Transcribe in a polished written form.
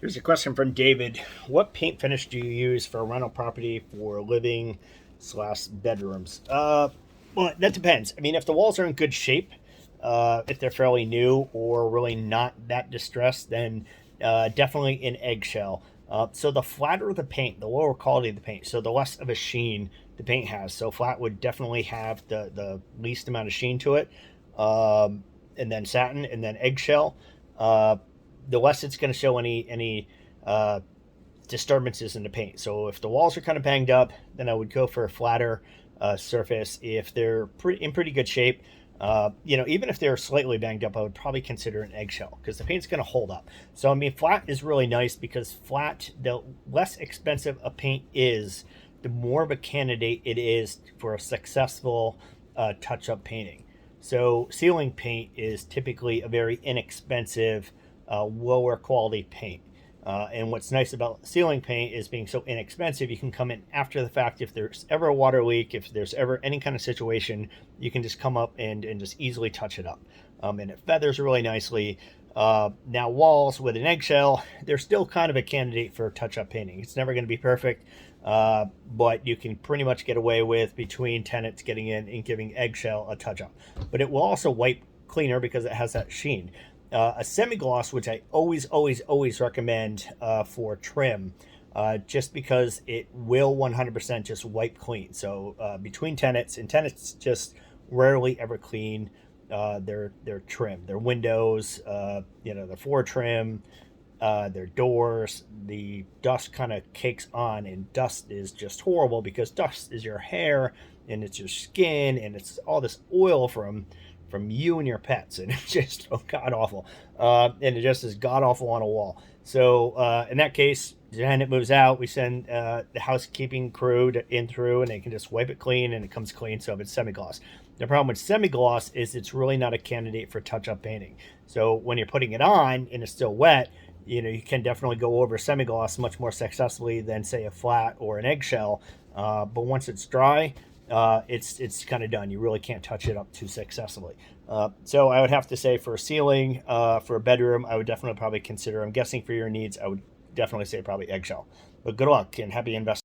Here's a question from David. What paint finish do you use for a rental property for living slash bedrooms? Well, that depends. I mean, if the walls are in good shape, if they're fairly new or really not that distressed, then definitely in eggshell. So the flatter the paint, the lower quality of the paint, so the less of a sheen the paint has. So flat would definitely have the least amount of sheen to it. And then satin, and then eggshell. Uh, the less it's going to show any uh, disturbances in the paint. So if the walls are kind of banged up, then I would go for a flatter surface. If they're in pretty good shape, even if they're slightly banged up, I would probably consider an eggshell because the paint's going to hold up. So I mean, flat is really nice because flat, the less expensive a paint is, the more of a candidate it is for a successful touch-up painting. So ceiling paint is typically a very inexpensive, lower quality paint. And what's nice about ceiling paint is being so inexpensive, you can come in after the fact. If there's ever a water leak, if there's ever any kind of situation, you can just come up and just easily touch it up. And it feathers really nicely. Now walls with an eggshell, they're still kind of a candidate for touch-up painting. It's never going to be perfect, but you can pretty much get away with between tenants getting in and giving eggshell a touch-up. But it will also wipe cleaner because it has that sheen. A semi-gloss, which I always recommend for trim, just because it will 100% just wipe clean. So between tenants, and tenants just rarely ever clean their trim, their windows, their floor trim, their doors. The dust kind of cakes on, and dust is just horrible because dust is your hair and it's your skin and it's all this oil from you and your pets, and it's just god awful. And it just is god awful on a wall. So in that case, the tenant moves out, we send the housekeeping crew in through, and they can just wipe it clean, and it comes clean. So if it's semi-gloss, the problem with semi-gloss is it's really not a candidate for touch-up painting. So when you're putting it on and it's still wet, you can definitely go over semi-gloss much more successfully than say a flat or an eggshell. But once it's dry, it's kind of done. You really can't touch it up too successfully. So I would have to say for a ceiling, for a bedroom, I would definitely probably consider, I'm guessing for your needs, I would definitely say probably eggshell. But good luck and happy investing.